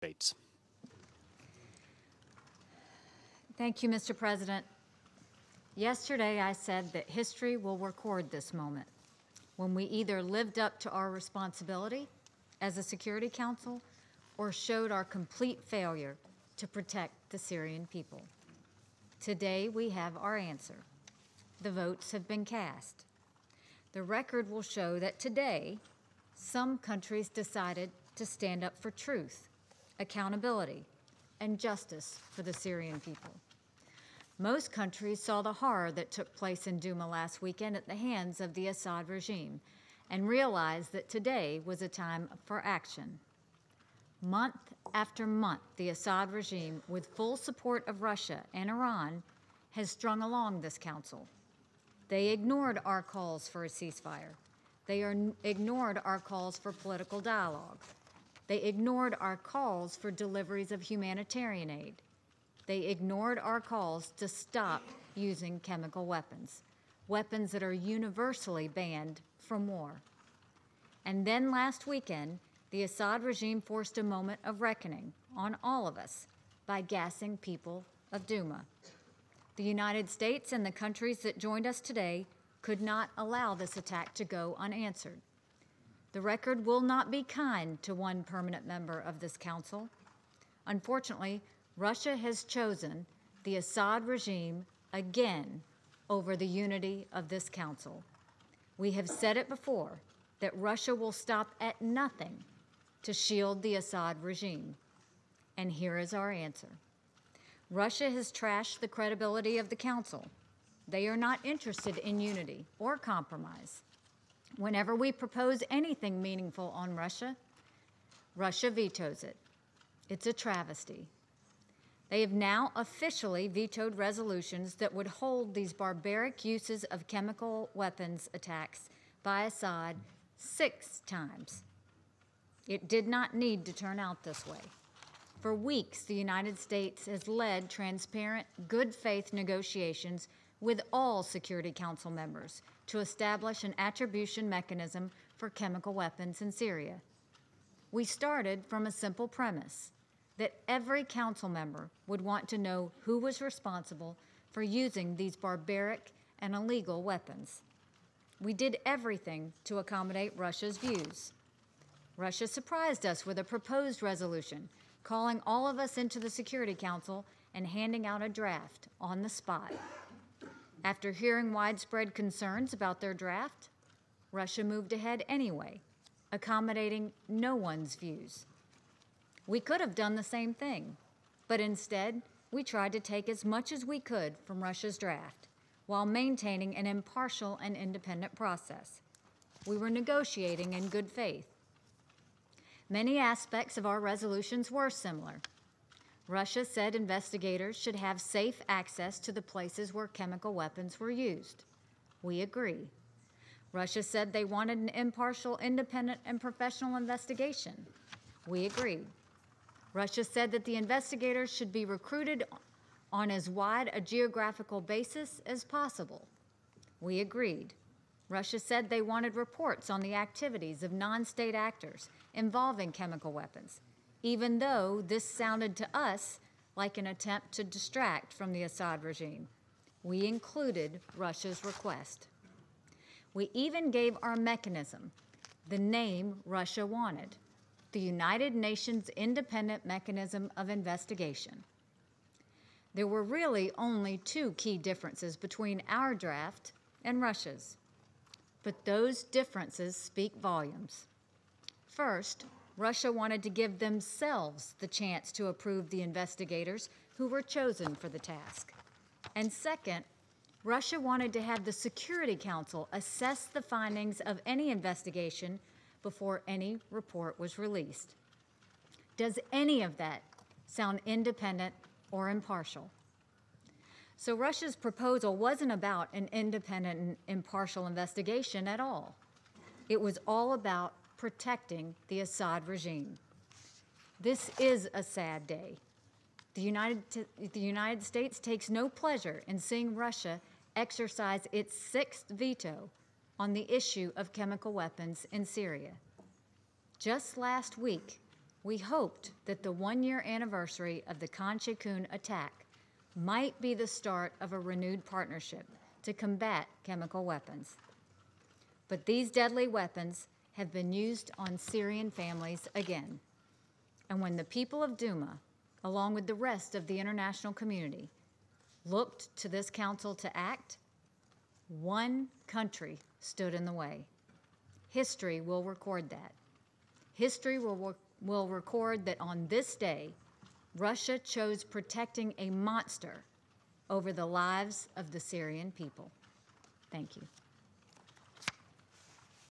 Bates. Thank you, Mr. President. Yesterday, I said that history will record this moment when we either lived up to our responsibility as a Security Council or showed our complete failure to protect the Syrian people. Today, we have our answer. The votes have been cast. The record will show that today, some countries decided to stand up for truth, accountability, and justice for the Syrian people. Most countries saw the horror that took place in Douma last weekend at the hands of the Assad regime and realized that today was a time for action. Month after month, the Assad regime, with full support of Russia and Iran, has strung along this council. They ignored our calls for a ceasefire. They ignored our calls for political dialogue. They ignored our calls for deliveries of humanitarian aid. They ignored our calls to stop using chemical weapons, weapons that are universally banned from war. And then last weekend, the Assad regime forced a moment of reckoning on all of us by gassing people of Douma. The United States and the countries that joined us today could not allow this attack to go unanswered. The record will not be kind to one permanent member of this council. Unfortunately, Russia has chosen the Assad regime again over the unity of this council. We have said it before that Russia will stop at nothing to shield the Assad regime. And here is our answer. Russia has trashed the credibility of the council. They are not interested in unity or compromise. Whenever we propose anything meaningful on Russia, Russia vetoes it. It's a travesty. They have now officially vetoed resolutions that would hold these barbaric uses of chemical weapons attacks by Assad 6 times. It did not need to turn out this way. For weeks, the United States has led transparent, good faith negotiations with all Security Council members to establish an attribution mechanism for chemical weapons in Syria. We started from a simple premise that every council member would want to know who was responsible for using these barbaric and illegal weapons. We did everything to accommodate Russia's views. Russia surprised us with a proposed resolution, calling all of us into the Security Council and handing out a draft on the spot. After hearing widespread concerns about their draft, Russia moved ahead anyway, accommodating no one's views. We could have done the same thing, but instead, we tried to take as much as we could from Russia's draft while maintaining an impartial and independent process. We were negotiating in good faith. Many aspects of our resolutions were similar. Russia said investigators should have safe access to the places where chemical weapons were used. We agree. Russia said they wanted an impartial, independent, and professional investigation. We agreed. Russia said that the investigators should be recruited on as wide a geographical basis as possible. We agreed. Russia said they wanted reports on the activities of non-state actors involving chemical weapons, even though this sounded to us like an attempt to distract from the Assad regime. We included Russia's request. We even gave our mechanism the name Russia wanted: the United Nations Independent Mechanism of Investigation. There were really only 2 key differences between our draft and Russia's, but those differences speak volumes. First, Russia wanted to give themselves the chance to approve the investigators who were chosen for the task. And second, Russia wanted to have the Security Council assess the findings of any investigation before any report was released. Does any of that sound independent or impartial? So Russia's proposal wasn't about an independent and impartial investigation at all. It was all about protecting the Assad regime. This is a sad day. The United States takes no pleasure in seeing Russia exercise its 6th veto on the issue of chemical weapons in Syria. Just last week, We hoped that the one-year anniversary of the Khan Sheikhoun attack might be the start of a renewed partnership to combat chemical weapons. But these deadly weapons have been used on Syrian families again. And when the people of Duma, along with the rest of the international community, looked to this council to act, one country stood in the way. History will record that. History will record that on this day, Russia chose protecting a monster over the lives of the Syrian people. Thank you.